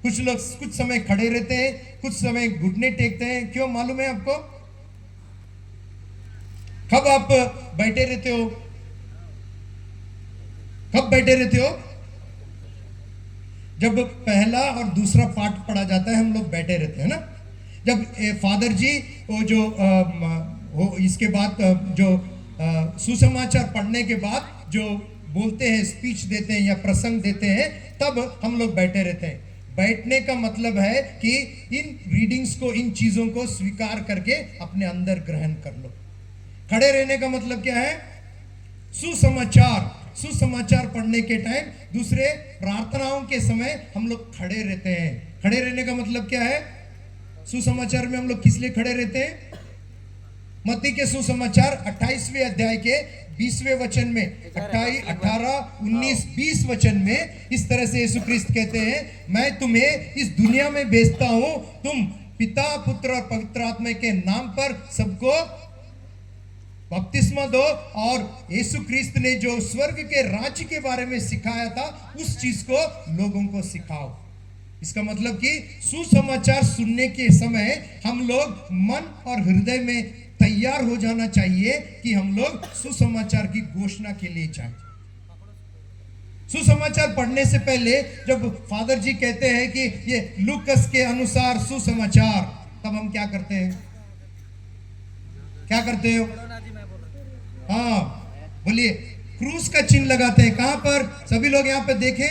कुछ लोग कुछ समय खड़े रहते हैं, कुछ समय घुटने टेकते हैं। क्यों मालूम है आपको? कब आप बैठे रहते हो? कब बैठे रहते हो? जब पहला और दूसरा पाठ पढ़ा जाता है हम लोग बैठे रहते हैं ना। जब फादर जी वो इसके बाद जो सुसमाचार पढ़ने के बाद जो बोलते हैं, स्पीच देते हैं या प्रसंग देते हैं, तब हम लोग बैठे रहते हैं। बैठने का मतलब है कि इन रीडिंग्स को, इन चीजों को स्वीकार करके अपने अंदर ग्रहण कर लो। खड़े रहने का मतलब क्या है? सुसमाचार पढ़ने के टाइम, दूसरे प्रार्थनाओं के समय हम लोग खड़े रहते हैं। खड़े रहने का मतलब क्या है? सुसमाचार में हम लोग किस लिए खड़े रहते हैं? मत्ती के सुसमाचार 28वें अध्याय के 20वें वचन में 28, 18, 19, 20 वचन में इस तरह से यीशु क्रिस्त कहते हैं, मैं तुम्हें इस दुनिया में भेजता हूं, तुम पिता, पुत्र और पवित्र आत्मा के नाम पर सबको बपतिस्मा दो, और यीशु क्रिस्त ने जो स्वर्ग के राज्य के बारे में सिखाया था उस चीज को लोगों को सिखाओ। इसका मतलब कि सुसमाचार सुनने के समय हम लोग मन और हृदय में तैयार हो जाना चाहिए कि हम लोग सुसमाचार की घोषणा के लिए जाएं। सुसमाचार पढ़ने से पहले जब फादर जी कहते हैं कि ये लूकस के अनुसार सुसमाचार, तब हम क्या करते हैं? क्या करते हो? हाँ बोलिए। क्रूस का चिन्ह लगाते हैं। कहां पर? सभी लोग यहां पर देखें,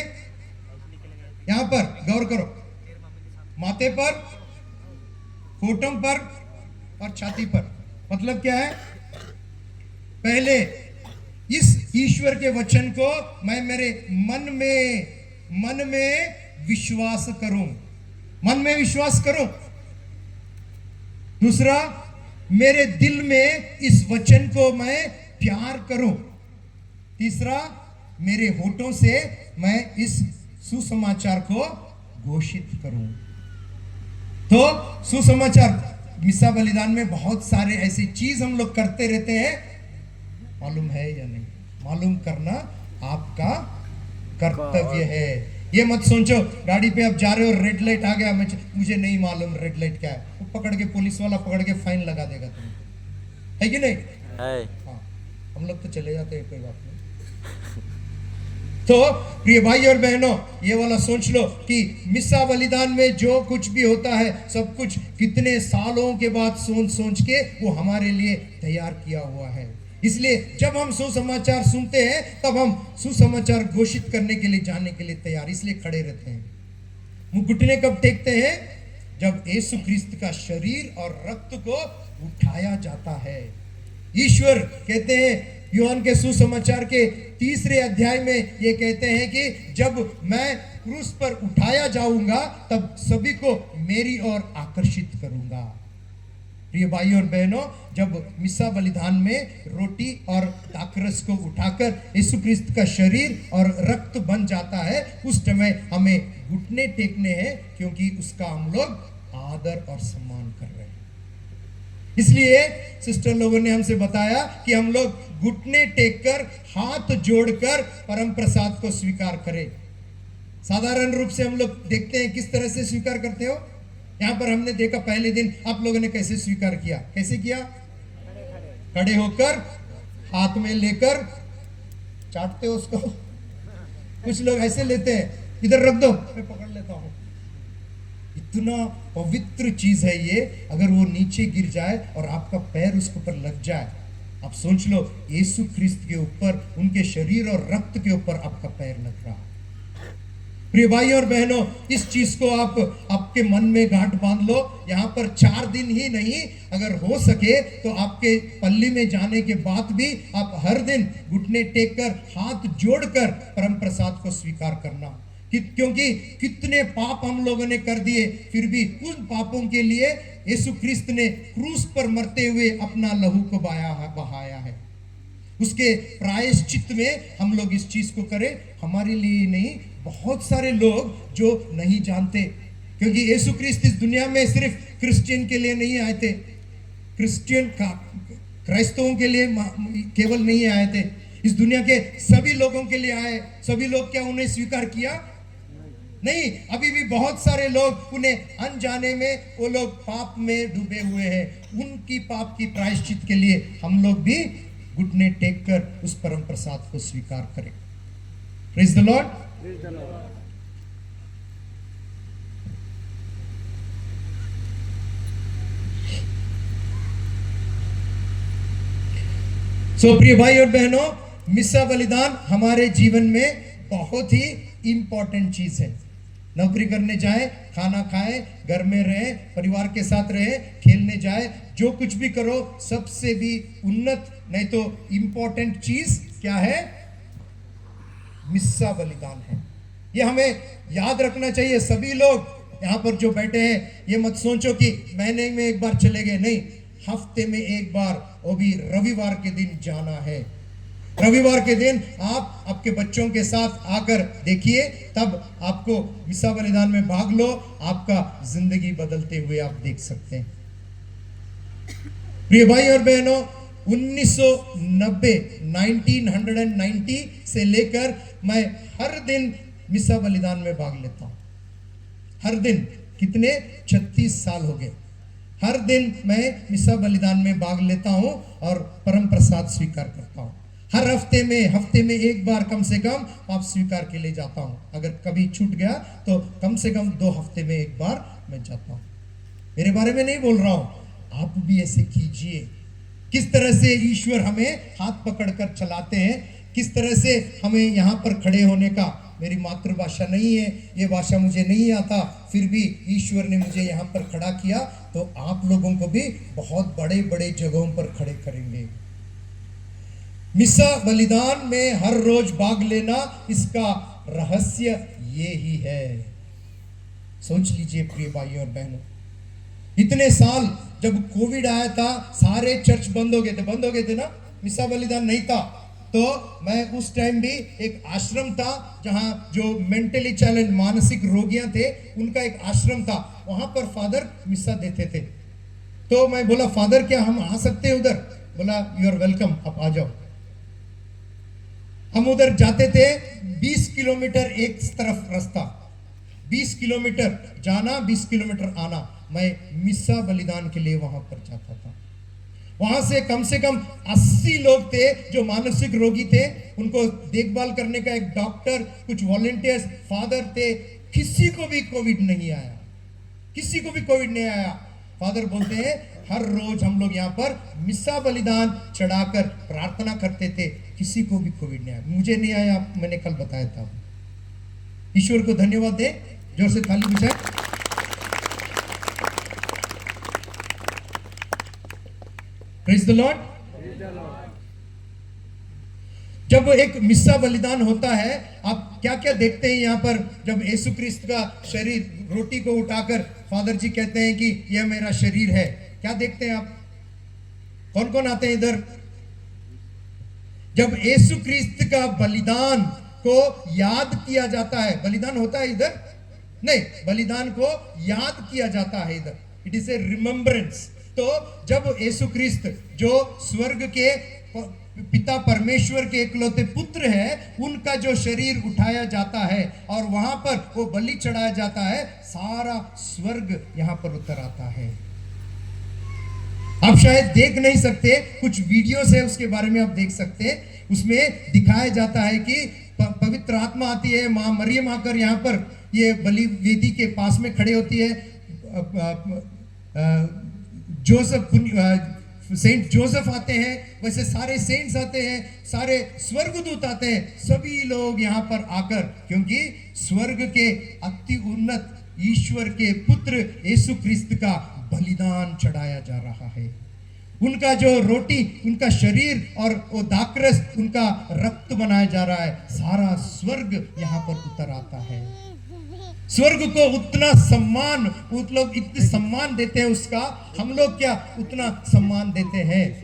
यहां पर गौर करो, माथे पर, होठों पर और छाती पर। मतलब क्या है? पहले इस ईश्वर के वचन को मैं मेरे मन में विश्वास करूं, मन में विश्वास करूं। दूसरा, मेरे दिल में इस वचन को मैं प्यार करूं। तीसरा, मेरे होठों से मैं इस सुसमाचार को घोषित करूं। तो सुसमाचार मिसा बलिदान में बहुत सारे ऐसी चीज हम लोग करते रहते हैं, मालूम है या नहीं? मालूम करना आपका कर्तव्य है। ये मत सोचो गाड़ी पे आप जा रहे हो, रेड लाइट आ गया, मुझे नहीं मालूम रेड लाइट क्या है, वो पकड़ के पुलिस वाला पकड़ के फाइन लगा देगा तुमको, है कि नहीं? है। हाँ, हम लोग तो चले जाते हैं, कोई बात नहीं। तो प्रिय भाई और बहनों, ये वाला सोच लो कि मिसा बलिदान में जो कुछ भी होता है सब कुछ कितने सालों के बाद सोच के वो हमारे लिए तैयार किया हुआ है। इसलिए जब हम सुसमाचार सुनते हैं तब हम सुसमाचार घोषित करने के लिए, जाने के लिए तैयार, इसलिए खड़े रहते हैं। मुंह घुटने कब टेकते हैं? जब यीशु क्रिस्त का शरीर और रक्त को उठाया जाता है। ईश्वर कहते हैं यूहन्ना के सुसमाचार के 3 अध्याय में ये कहते हैं कि जब मैं क्रूस पर उठाया जाऊंगा तब सभी को मेरी ओर आकर्षित करूंगा। प्रिय भाई और बहनों, जब मिसा बलिदान में रोटी और दाखरस को उठाकर यीशु क्रिस्त का शरीर और रक्त बन जाता है, उस समय हमें घुटने टेकने हैं, क्योंकि उसका हम लोग आदर और सम्मान कर रहे हैं। इसलिए सिस्टर लोगों ने हमसे बताया कि हम लोग घुटने टेककर, हाथ जोड़कर परम प्रसाद को स्वीकार करें। साधारण रूप से हम लोग देखते हैं किस तरह से स्वीकार करते हो। यहां पर हमने देखा पहले दिन आप लोगों ने कैसे स्वीकार किया। कैसे किया? खड़े होकर, हाथ में लेकर चाटते हो उसको। कुछ लोग ऐसे लेते हैं, इधर रख दो मैं पकड़ लेता हूं। इतना पवित्र चीज है ये, अगर वो नीचे गिर जाए और आपका पैर उसके ऊपर लग जाए, आप सोच लो यीशु ख्रिस्त के ऊपर, उनके शरीर और रक्त के ऊपर आपका पैर लग रहा है। प्रिय भाई और बहनों, इस चीज को आप आपके मन में गांठ बांध लो। यहाँ पर 4 दिन ही नहीं, अगर हो सके तो आपके पल्ली में जाने के बाद भी आप हर दिन घुटने टेक कर, हाथ जोड़कर परम प्रसाद को स्वीकार करना। क्योंकि कितने पाप हम लोगों ने कर दिए, फिर भी उन पापों के लिए यीशु ख्रिस्त ने क्रूस पर मरते हुए अपना लहू को बहाया है। उसके प्रायश्चित में हम लोग इस चीज को करें। हमारे लिए नहीं, बहुत सारे लोग जो नहीं जानते, क्योंकि यीशु ख्रिस्त इस दुनिया में सिर्फ क्रिश्चियन के लिए नहीं आए थे, क्राइस्तवों के लिए केवल नहीं आए थे, इस दुनिया के सभी लोगों के लिए आए। सभी लोग क्या उन्हें स्वीकार किया? नहीं। अभी भी बहुत सारे लोग उन्हें अनजाने में, वो लोग पाप में डूबे हुए हैं। उनकी पाप की प्रायश्चित के लिए हम लोग भी घुटने टेक कर उस परम प्रसाद को स्वीकार करें। Praise the Lord. सो प्रिय भाई और बहनों, मिसा बलिदान हमारे जीवन में बहुत ही इंपॉर्टेंट चीज है। नौकरी करने जाए, खाना खाए, घर में रहे, परिवार के साथ रहे, खेलने जाए, जो कुछ भी करो, सबसे भी उन्नत नहीं तो इंपॉर्टेंट चीज क्या है? मिसा बलिदान है। ये हमें याद रखना चाहिए। सभी लोग यहाँ पर जो बैठे हैं, ये मत सोचो कि महीने में एक बार चले गए, नहीं, हफ्ते में एक बार, वो भी रविवार के दिन जाना है। रविवार के दिन आप आपके बच्चों के साथ आकर देखिए, तब आपको मिसा बलिदान में भाग लो, आपका जिंदगी बदलते हुए आप देख सकते हैं। प्रिय भाई और बहनों, 1990 से लेकर मैं हर दिन मिसा बलिदान में भाग लेता हूं। हर दिन, कितने 36 साल हो गए। हर दिन मैं मिसा बलिदान में भाग लेता हूं और परम प्रसाद स्वीकार करता हूं। हर हफ्ते में एक बार कम से कम पाप स्वीकार के लिए जाता हूं। अगर कभी छूट गया तो कम से कम 2 हफ्ते में एक बार मैं जाता हूं। मेरे बारे में नहीं बोल रहा हूं, आप भी ऐसे कीजिए। किस तरह से ईश्वर हमें हाथ पकड़कर चलाते हैं, किस तरह से हमें यहाँ पर खड़े होने का, मेरी मातृभाषा नहीं है, ये भाषा मुझे नहीं आता, फिर भी ईश्वर ने मुझे यहाँ पर खड़ा किया, तो आप लोगों को भी बहुत बड़े बड़े जगहों पर खड़े करेंगे। मिसा बलिदान में हर रोज भाग लेना, इसका रहस्य ये ही है। सोच लीजिए प्रिय भाइयों और बहनों, इतने साल जब कोविड आया था, सारे चर्च बंद हो गए थे ना, मिसा बलिदान नहीं था। तो मैं उस टाइम भी, एक आश्रम था जहां जो मेंटली चैलेंज, मानसिक रोगियां थे, उनका एक आश्रम था, वहां पर फादर मिसा देते थे। तो मैं बोला, फादर क्या हम आ सकते हैं उधर? बोला, यू आर वेलकम, आप आ जाओ। हम उधर जाते थे, 20 किलोमीटर एक तरफ रास्ता, 20 किलोमीटर जाना, 20 किलोमीटर आना। मैं मिसा बलिदान के लिए वहां पर जाता था। वहां से कम 80 लोग थे जो मानसिक रोगी थे, उनको देखभाल करने का एक डॉक्टर, कुछ वॉलंटियर्स, फादर थे। किसी को भी कोविड नहीं आया, किसी को भी कोविड नहीं आया। फादर बोलते हैं, हर रोज हम लोग यहाँ पर मिसा बलिदान चढ़ाकर प्रार्थना करते थे, किसी को भी कोविड नहीं आया। मुझे नहीं आया, मैंने कल बताया था। ईश्वर को धन्यवाद दें, जोर से ताली बजाएं। Praise the Lord। जब एक मिस्सा बलिदान होता है, आप क्या क्या देखते हैं यहाँ पर? जब यीशु क्रिस्त का शरीर, रोटी को उठाकर फादर जी कहते हैं कि यह मेरा शरीर है, क्या देखते हैं आप? कौन कौन आते हैं इधर? जब यीशु क्रिस्त का बलिदान को याद किया जाता है, बलिदान होता है इधर नहीं, बलिदान को याद किया जाता है इधर, इट इज ए रिमेम्बरेंस। तो जब यीशु क्रिस्त, जो स्वर्ग के पिता परमेश्वर के इकलौते पुत्र है, उनका जो शरीर उठाया जाता है और वहां पर वो बलि चढ़ाया जाता है, सारा स्वर्ग यहां पर उतर आता है। आप शायद देख नहीं सकते, कुछ वीडियोस है उसके बारे में आप देख सकते हैं। उसमें दिखाया जाता है कि पवित्र आत्मा आती है, मां मरियम आकर यहाँ पर ये बलि वेदी के पास में खड़े होती है। जोसेफ, सेंट जोसेफ आते हैं, वैसे सारे सेंट्स आते हैं, सारे स्वर्गदूत आते हैं, सभी लोग यहाँ पर आकर, क्योंकि स्वर्ग के अति उन्नत ईश्वर के पुत्र यीशु क्रिस्त का बलिदान चढ़ाया जा रहा है। उनका जो रोटी, उनका शरीर और वो दाखरस, उनका रक्त बनाया जा रहा है, सारा स्वर्ग यहाँ पर उतर आता है। स्वर्ग को उतना सम्मान, मतलब इतने सम्मान देते हैं उसका, हम लोग क्या उतना सम्मान देते हैं?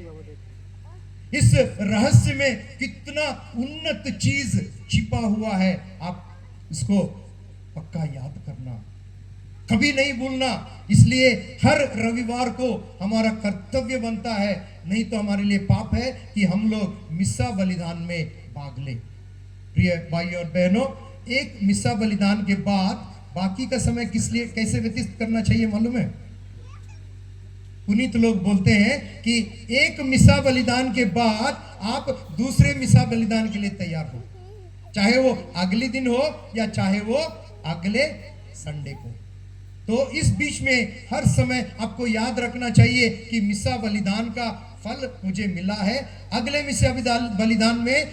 इस रहस्य में कितना उन्नत चीज छिपा हुआ है, आप इसको पक्का याद करना, कभी नहीं भूलना। इसलिए हर रविवार को हमारा कर्तव्य बनता है, नहीं तो हमारे लिए पाप है कि हम लोग मिसा बलिदान में भाग ले। प्रिय भाइयों और बहनों, एक मिसा बलिदान के बाद बाकी का समय किस लिए, कैसे व्यतीत करना चाहिए मालूम है? पुनीत लोग बोलते हैं कि एक मिसा बलिदान के बाद आप दूसरे मिसा बलिदान के लिए तैयार हो, चाहे वो अगले दिन हो या चाहे वो अगले संडे को। तो इस बीच में हर समय आपको याद रखना चाहिए कि मिसा बलिदान का फल मुझे मिला है, अगले मिसा बलिदान में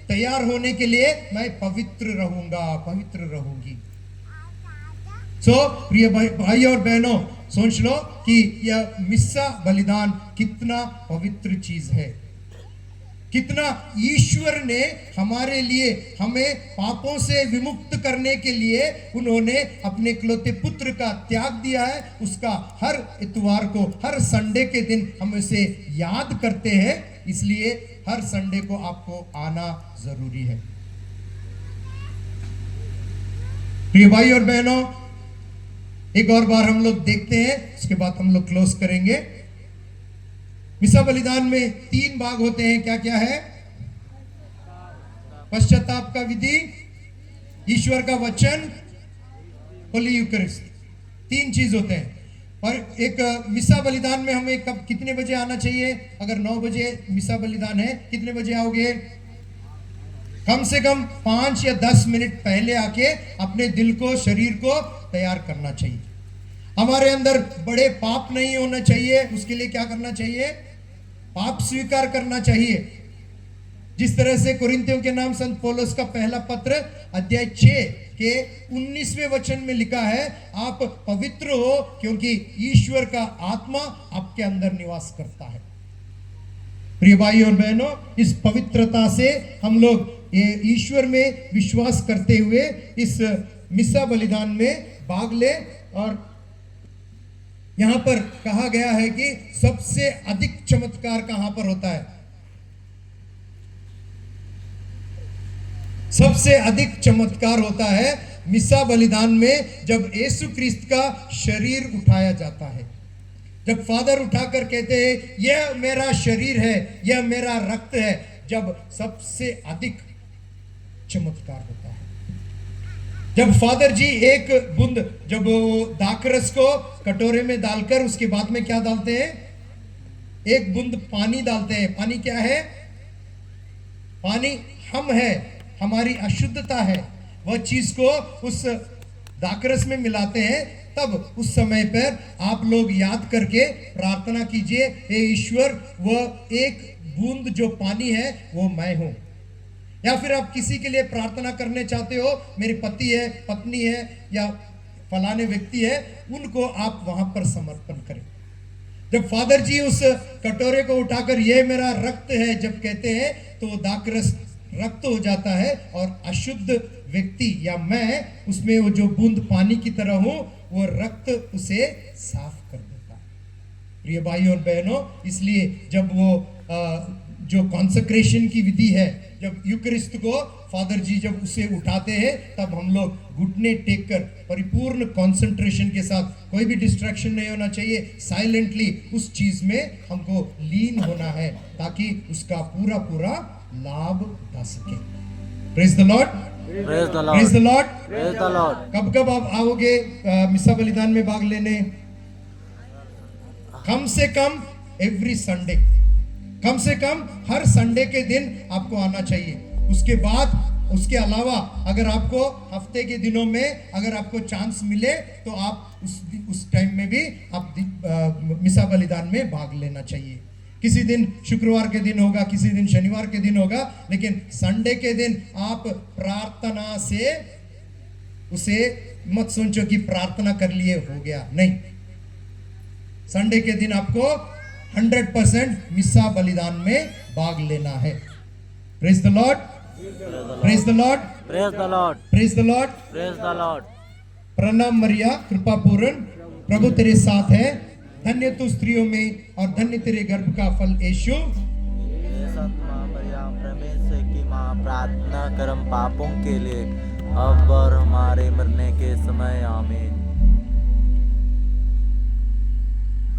तैयार होने के लिए मैं पवित्र रहूंगा, पवित्र रहूंगी। प्रिय भाई और बहनों, सोच लो कि यह मिस्सा बलिदान कितना पवित्र चीज है। कितना ईश्वर ने हमारे लिए, हमें पापों से विमुक्त करने के लिए उन्होंने अपने इकलौते पुत्र का त्याग दिया है। उसका हर इतवार को, हर संडे के दिन हम उसे याद करते हैं। इसलिए हर संडे को आपको आना जरूरी है। प्रिय भाई और बहनों, एक और बार हम लोग देखते हैं, उसके बाद हम लोग क्लोज करेंगे। मिसा बलिदान में 3 भाग होते हैं। क्या क्या है? पश्चाताप का विधि, ईश्वर का वचन, होली यूकरिस्ट। 3 चीज होते हैं। और एक मिसा बलिदान में हमें कब, कितने बजे आना चाहिए? अगर 9 बजे मिसा बलिदान है, कितने बजे आओगे? कम से कम 5 या 10 मिनट पहले आके अपने दिल को, शरीर को तैयार करना चाहिए। हमारे अंदर बड़े पाप नहीं होना चाहिए। उसके लिए क्या करना चाहिए? पाप स्वीकार करना चाहिए। जिस तरह से कुरिन्थियों के नाम संत पौलुस का पहला पत्र अध्याय 6 के 19वें वचन में लिखा है, आप पवित्र हो क्योंकि ईश्वर का आत्मा आपके अंदर निवास करता है। प्रिय भाई और बहनों, इस पवित्रता से हम लोग ये ईश्वर में विश्वास करते हुए इस मिसा बलिदान में भाग ले। और यहां पर कहा गया है कि सबसे अधिक चमत्कार कहां पर होता है? सबसे अधिक चमत्कार होता है मिसा बलिदान में, जब यीशु क्रिस्त का शरीर उठाया जाता है। जब फादर उठाकर कहते हैं यह मेरा शरीर है, यह मेरा रक्त है, जब सबसे अधिक चमत्कार होता है। जब फादर जी एक बूंद, जब वो दाखरस को कटोरे में डालकर उसके बाद में क्या डालते हैं? एक बूंद पानी डालते हैं। पानी क्या है? पानी हम है, हमारी अशुद्धता है। वह चीज को उस दाखरस में मिलाते हैं। तब उस समय पर आप लोग याद करके प्रार्थना कीजिए, हे ईश्वर, वह एक बूंद जो पानी है वो मैं हूं। या फिर आप किसी के लिए प्रार्थना करने चाहते हो, मेरे पति है, पत्नी है या फलाने व्यक्ति है, उनको आप वहां पर समर्पण करें। जब फादर जी उस कटोरे को उठाकर यह मेरा रक्त है जब कहते हैं, तो वो दाखरस रक्त हो जाता है और अशुद्ध व्यक्ति या मैं, उसमें वो जो बूंद पानी की तरह हूं, वो रक्त उसे साफ कर देता है। प्रिय भाई और बहनों, इसलिए जब वो जो कॉन्सेक्रेशन की विधि है, जब यूकरिस्त को फादर जी जब उसे उठाते हैं, तब हम लोग घुटने टेक कर परिपूर्ण कंसंट्रेशन के साथ, कोई भी डिस्ट्रैक्शन नहीं होना चाहिए, साइलेंटली उस चीज में हमको लीन होना है ताकि उसका पूरा पूरा लाभ उठा सके। Praise the Lord, praise the praise the Lord, Lord. Praise the Lord. कब कब आप आओगे मिसा बलिदान में भाग लेने? कम से कम एवरी संडे, कम से कम हर संडे के दिन आपको आना चाहिए। उसके बाद, उसके अलावा अगर आपको हफ्ते के दिनों में अगर आपको चांस मिले तो आप उस टाइम में भी आप मिसा बलिदान में भाग लेना चाहिए। किसी दिन शुक्रवार के दिन होगा, किसी दिन शनिवार के दिन होगा, लेकिन संडे के दिन आप प्रार्थना से उसे मत सोचो कि प्रार्थना कर लिए हो गया, नहीं। संडे के दिन आपको 100% मिसा बलिदान में भाग लेना है। Praise the Lord, praise the Lord, praise the Lord, praise the Lord, praise the Lord. प्रणाम मरिया, कृपा पूर्ण, प्रभु तेरे साथ है, धन्य तू स्त्रियों में और धन्य तेरे गर्भ का फल यीशु। ये संत मां मरियम परमेश्वर की मां, प्रार्थना करम पापों के लिए, अब और हमारे मरने के समय, आमीन।